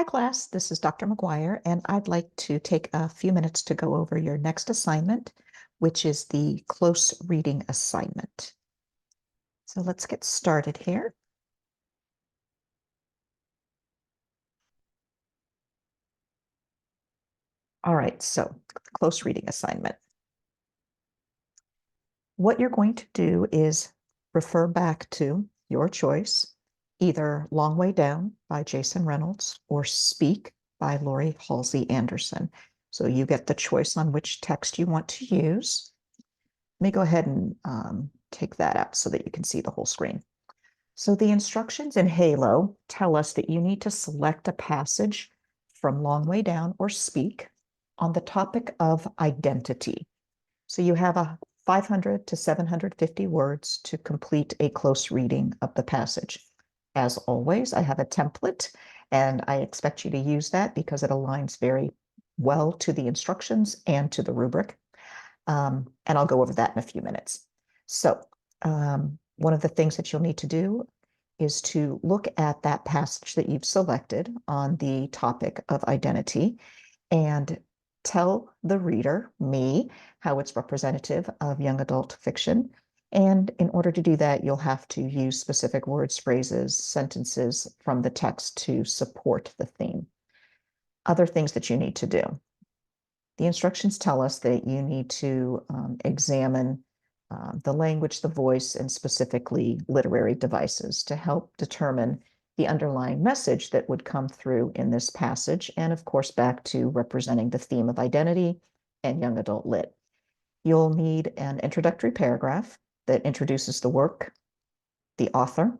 Hi class, this is Dr. McGuire, and I'd like to take a few minutes to go over your next assignment, which is the close reading assignment. So let's get started here. All right, so close reading assignment. What you're going to do is refer back to your choice, either Long Way Down by Jason Reynolds or Speak by Lori Halsey Anderson. So you get the choice on which text you want to use. Let me go ahead and take that out so that you can see the whole screen. So the instructions in Halo tell us that you need to select a passage from Long Way Down or Speak on the topic of identity. So you have a 500 to 750 words to complete a close reading of the passage. As always, I have a template, and I expect you to use that because it aligns very well to the instructions and to the rubric. And I'll go over that in a few minutes. So one of the things that you'll need to do is to look at that passage that you've selected on the topic of identity and tell the reader, me, how it's representative of young adult fiction. And in order to do that, you'll have to use specific words, phrases, sentences from the text to support the theme. Other things that you need to do. The instructions tell us that you need to examine the language, the voice, and specifically literary devices to help determine the underlying message that would come through in this passage, and of course, back to representing the theme of identity and young adult lit. You'll need an introductory paragraph that introduces the work, the author,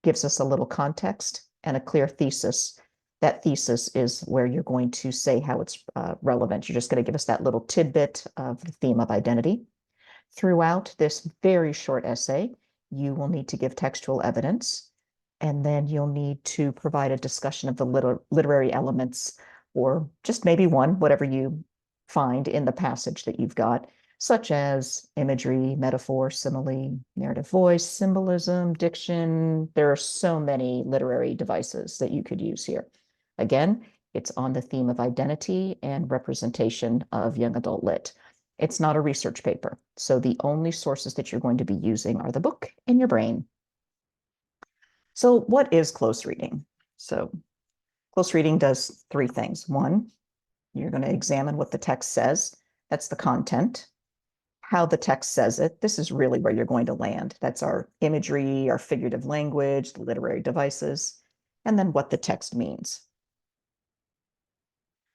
gives us a little context, and a clear thesis. That thesis is where you're going to say how it's relevant. You're just going to give us that little tidbit of the theme of identity. Throughout this very short essay, you will need to give textual evidence, and then you'll need to provide a discussion of the literary elements, or just maybe one, whatever you find in the passage that you've got, such as imagery, metaphor, simile, narrative voice, symbolism, diction. There are so many literary devices that you could use here. Again, it's on the theme of identity and representation of young adult lit. It's not a research paper, so the only sources that you're going to be using are the book and your brain. So what is close reading? So close reading does three things. One, you're going to examine what the text says. That's the content. How the text says it. This is really where you're going to land. That's our imagery, our figurative language, the literary devices, and then what the text means.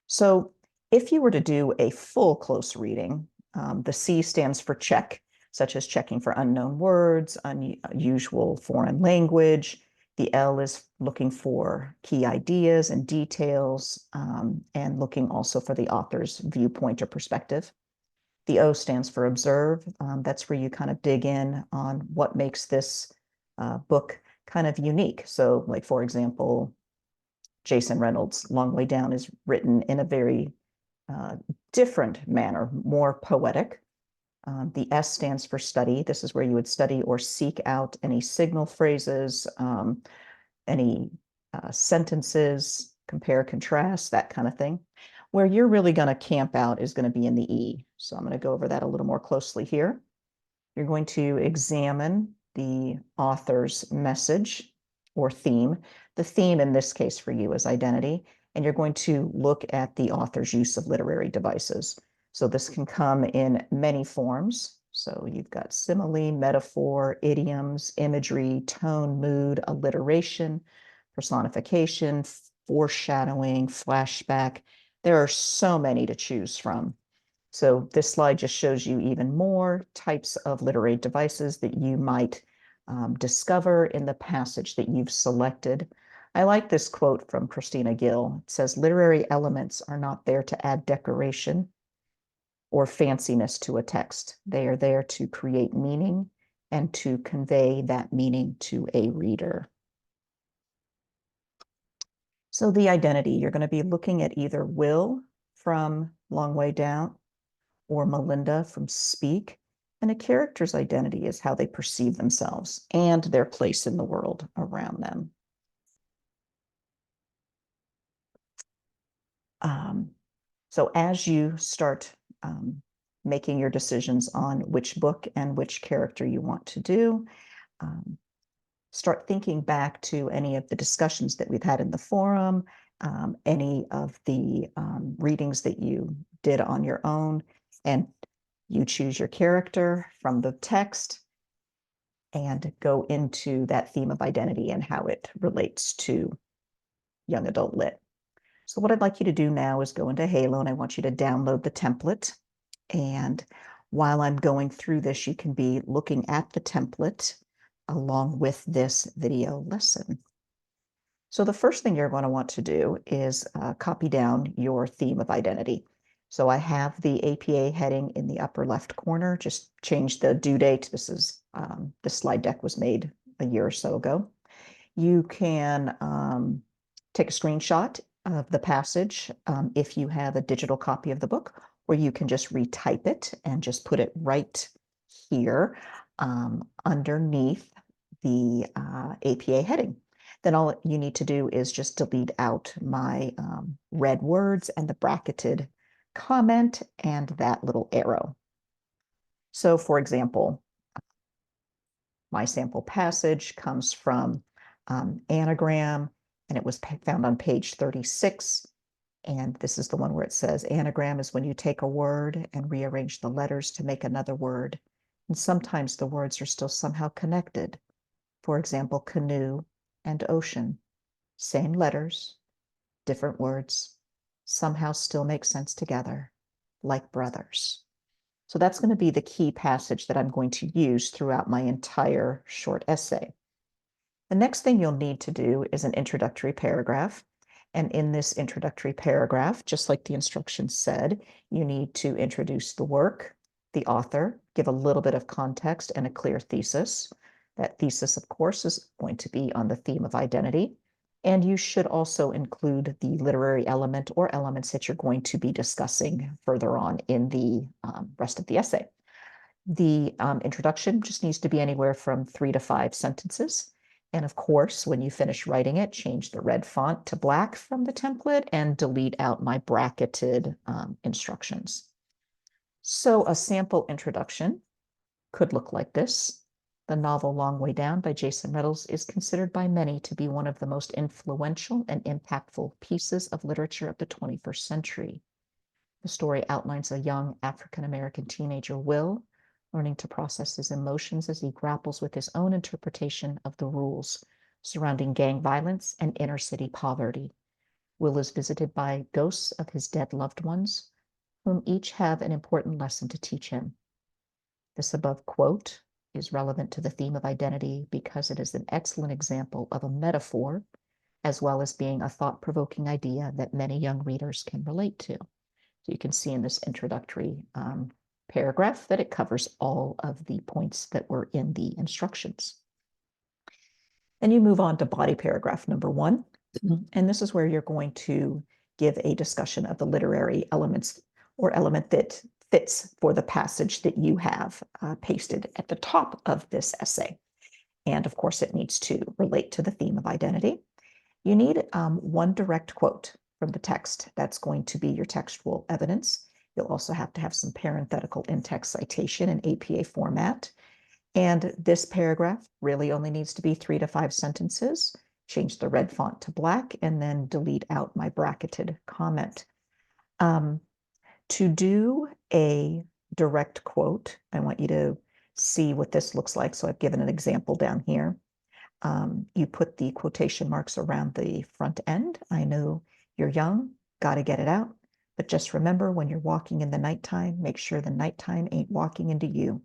So if you were to do a full close reading, the C stands for check, such as checking for unknown words, unusual foreign language. The L is looking for key ideas and details, and looking also for the author's viewpoint or perspective. The O stands for observe. That's where you kind of dig in on what makes this book kind of unique. So, like, for example, Jason Reynolds' Long Way Down is written in a very different manner, more poetic. The S stands for study. This is where you would study or seek out any signal phrases, any sentences, compare, contrast, that kind of thing. Where you're really going to camp out is going to be in the E. So I'm going to go over that a little more closely here. You're going to examine the author's message or theme. The theme in this case for you is identity, and you're going to look at the author's use of literary devices. So this can come in many forms. So you've got simile, metaphor, idioms, imagery, tone, mood, alliteration, personification, foreshadowing, flashback. There are so many to choose from. So this slide just shows you even more types of literary devices that you might discover in the passage that you've selected. I like this quote from Christina Gill. It says, "Literary elements are not there to add decoration or fanciness to a text. They are there to create meaning and to convey that meaning to a reader." So the identity, you're going to be looking at either Will from Long Way Down or Melinda from Speak. And a character's identity is how they perceive themselves and their place in the world around them. So as you start making your decisions on which book and which character you want to do, start thinking back to any of the discussions that we've had in the forum, any of the readings that you did on your own, and you choose your character from the text and go into that theme of identity and how it relates to young adult lit. So what I'd like you to do now is go into Halo, and I want you to download the template. And while I'm going through this, you can be looking at the template along with this video lesson. So the first thing you're going to want to do is copy down your theme of identity. So I have the APA heading in the upper left corner. Just change the due date. This slide deck was made a year or so ago. You can take a screenshot of the passage if you have a digital copy of the book, or you can just retype it and just put it right here underneath the APA heading. Then all you need to do is just delete out my red words and the bracketed comment and that little arrow. So for example, my sample passage comes from Anagram, and it was found on page 36. And this is the one where it says anagram is when you take a word and rearrange the letters to make another word. And sometimes the words are still somehow connected. For example, canoe and ocean, same letters, different words, somehow still make sense together, like brothers. So that's going to be the key passage that I'm going to use throughout my entire short essay. The next thing you'll need to do is an introductory paragraph. And in this introductory paragraph, just like the instructions said, you need to introduce the work, the author, give a little bit of context and a clear thesis. That thesis, of course, is going to be on the theme of identity. And you should also include the literary element or elements that you're going to be discussing further on in the rest of the essay. The introduction just needs to be anywhere from 3 to 5 sentences. And of course, when you finish writing it, change the red font to black from the template and delete out my bracketed instructions. So a sample introduction could look like this. The novel Long Way Down by Jason Reynolds is considered by many to be one of the most influential and impactful pieces of literature of the 21st century. The story outlines a young African-American teenager, Will, learning to process his emotions as he grapples with his own interpretation of the rules surrounding gang violence and inner-city poverty. Will is visited by ghosts of his dead loved ones, whom each have an important lesson to teach him. This above quote is relevant to the theme of identity because it is an excellent example of a metaphor, as well as being a thought-provoking idea that many young readers can relate to. So you can see in this introductory paragraph that it covers all of the points that were in the instructions. Then you move on to body paragraph number 1. And this is where you're going to give a discussion of the literary elements or element that fits for the passage that you have pasted at the top of this essay. And of course, it needs to relate to the theme of identity. You need one direct quote from the text. That's going to be your textual evidence. You'll also have to have some parenthetical in-text citation in APA format. And this paragraph really only needs to be 3 to 5 sentences. Change the red font to black and then delete out my bracketed comment. To do a direct quote, I want you to see what this looks like. So I've given an example down here. You put the quotation marks around the front end. I know you're young, got to get it out. But just remember, when you're walking in the nighttime, make sure the nighttime ain't walking into you.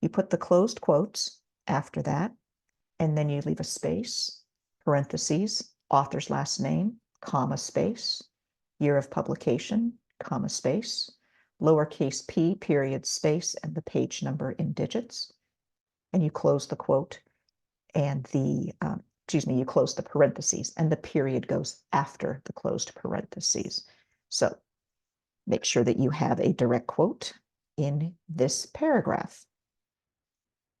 You put the closed quotes after that, and then you leave a space, parentheses, author's last name, comma, space, year of publication, comma, space, lowercase p, period, space, and the page number in digits. And you close the quote and you close the parentheses, and the period goes after the closed parentheses. So make sure that you have a direct quote in this paragraph.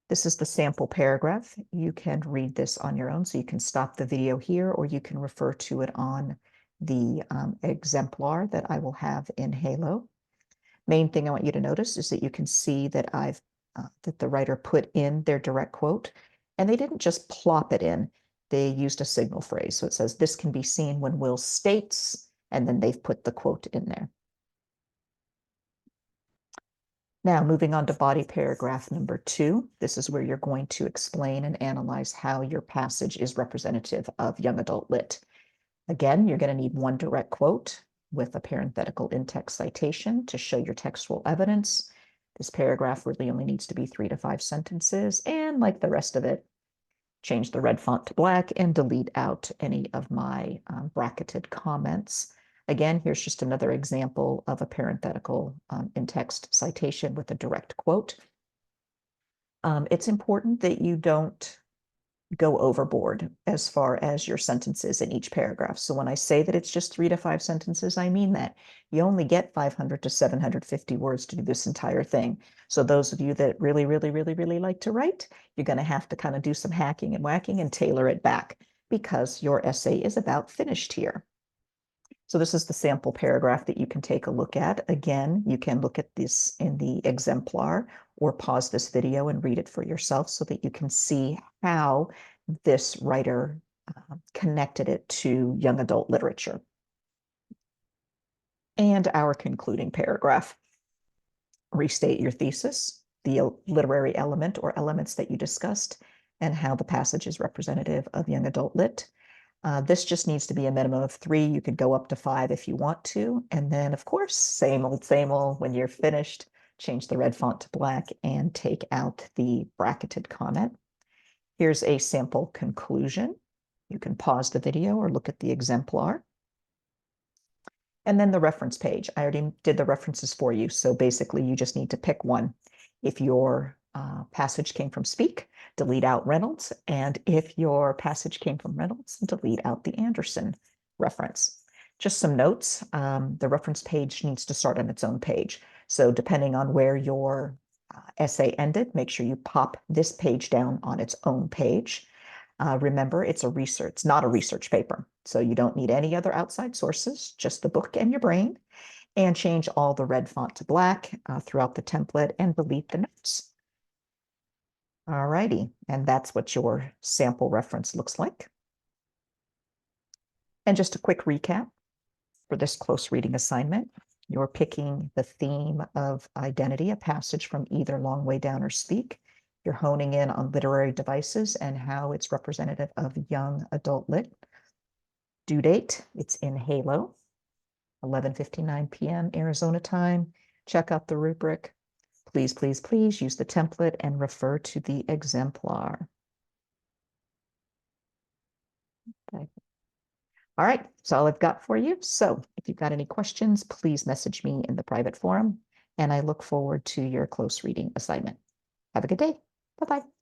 This is the sample paragraph. You can read this on your own, so you can stop the video here, or you can refer to it on the exemplar that I will have in Halo. Main thing I want you to notice is that you can see that that the writer put in their direct quote, and they didn't just plop it in. They used a signal phrase. So it says, "This can be seen when Will states," and then they've put the quote in there. Now, moving on to body paragraph number 2, this is where you're going to explain and analyze how your passage is representative of young adult lit. Again, you're going to need one direct quote with a parenthetical in-text citation to show your textual evidence. This paragraph really only needs to be 3 to 5 sentences, and like the rest of it, change the red font to black and delete out any of my bracketed comments. Again, here's just another example of a parenthetical in-text citation with a direct quote. It's important that you don't go overboard as far as your sentences in each paragraph. So when I say that it's just 3 to 5 sentences, I mean that. You only get 500 to 750 words to do this entire thing. So those of you that really, really, really, really like to write, you're going to have to kind of do some hacking and whacking and tailor it back because your essay is about finished here. So this is the sample paragraph that you can take a look at. Again, you can look at this in the exemplar or pause this video and read it for yourself so that you can see how this writer connected it to young adult literature. And our concluding paragraph. Restate your thesis, the literary element or elements that you discussed, and how the passage is representative of young adult lit. This just needs to be a minimum of 3. You could go up to 5 if you want to. And then, of course, same old, when you're finished, change the red font to black and take out the bracketed comment. Here's a sample conclusion. You can pause the video or look at the exemplar. And then the reference page. I already did the references for you. So basically, you just need to pick one. If your passage came from Speak, delete out Reynolds. And if your passage came from Reynolds, delete out the Anderson reference. Just some notes. The reference page needs to start on its own page. So depending on where your essay ended, make sure you pop this page down on its own page. Remember, it's not a research paper. So you don't need any other outside sources, just the book and your brain. And change all the red font to black throughout the template and delete the notes. All righty, and that's what your sample reference looks like. And just a quick recap for this close reading assignment. You're picking the theme of identity, a passage from either Long Way Down or Speak. You're honing in on literary devices and how it's representative of young adult lit. Due date, it's in Halo, 11:59 p.m. Arizona time. Check out the rubric. Please, please, please use the template and refer to the exemplar. Okay. All right, that's all I've got for you. So if you've got any questions, please message me in the private forum, and I look forward to your close reading assignment. Have a good day. Bye-bye.